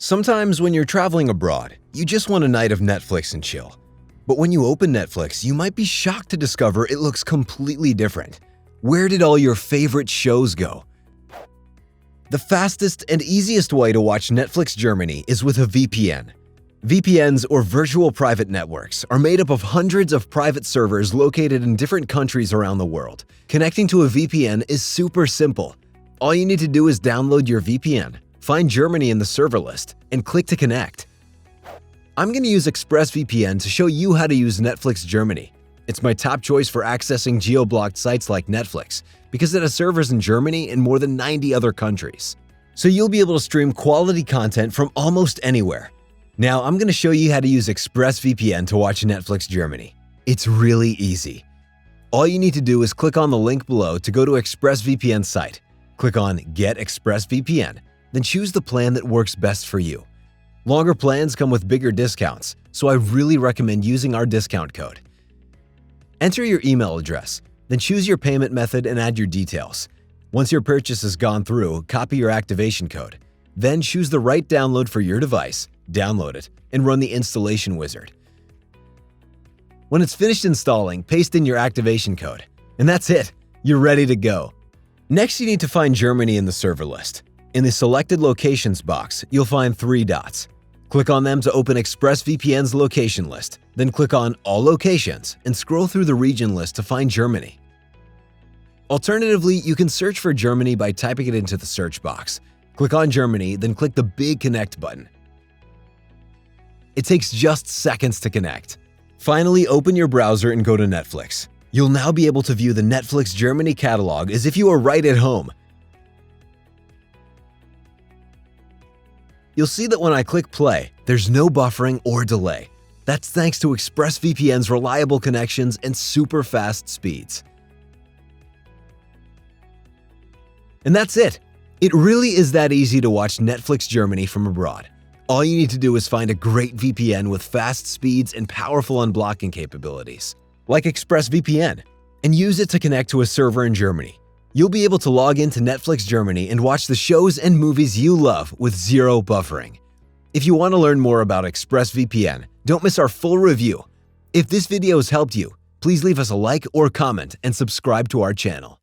Sometimes when you're traveling abroad, you just want a night of Netflix and chill. But when you open Netflix, you might be shocked to discover it looks completely different. Where did all your favorite shows go? The fastest and easiest way to watch Netflix Germany is with a VPN. VPNs, or virtual private networks, are made up of hundreds of private servers located in different countries around the world. Connecting to a VPN is super simple. All you need to do is download your VPN, find Germany in the server list, and click to connect. I'm going to use ExpressVPN to show you how to use Netflix Germany. It's my top choice for accessing geo-blocked sites like Netflix because it has servers in Germany and more than 90 other countries. So you'll be able to stream quality content from almost anywhere. Now I'm going to show you how to use ExpressVPN to watch Netflix Germany. It's really easy. All you need to do is click on the link below to go to ExpressVPN's site. Click on Get ExpressVPN, then choose the plan that works best for you. Longer plans come with bigger discounts, so I really recommend using our discount code. Enter your email address, then choose your payment method and add your details. Once your purchase has gone through, copy your activation code. Then choose the right download for your device, download it, and run the installation wizard. When it's finished installing, paste in your activation code. And that's it! You're ready to go. Next, you need to find Germany in the server list. In the Selected Locations box, you'll find 3 dots. Click on them to open ExpressVPN's location list, then click on All Locations and scroll through the region list to find Germany. Alternatively, you can search for Germany by typing it into the search box. Click on Germany, then click the big Connect button. It takes just seconds to connect. Finally, open your browser and go to Netflix. You'll now be able to view the Netflix Germany catalog as if you were right at home. You'll see that when I click play, there's no buffering or delay. That's thanks to ExpressVPN's reliable connections and super fast speeds. And that's it! It really is that easy to watch Netflix Germany from abroad. All you need to do is find a great VPN with fast speeds and powerful unblocking capabilities, like ExpressVPN, and use it to connect to a server in Germany. You'll be able to log into Netflix Germany and watch the shows and movies you love with zero buffering. If you want to learn more about ExpressVPN, don't miss our full review. If this video has helped you, please leave us a like or comment and subscribe to our channel.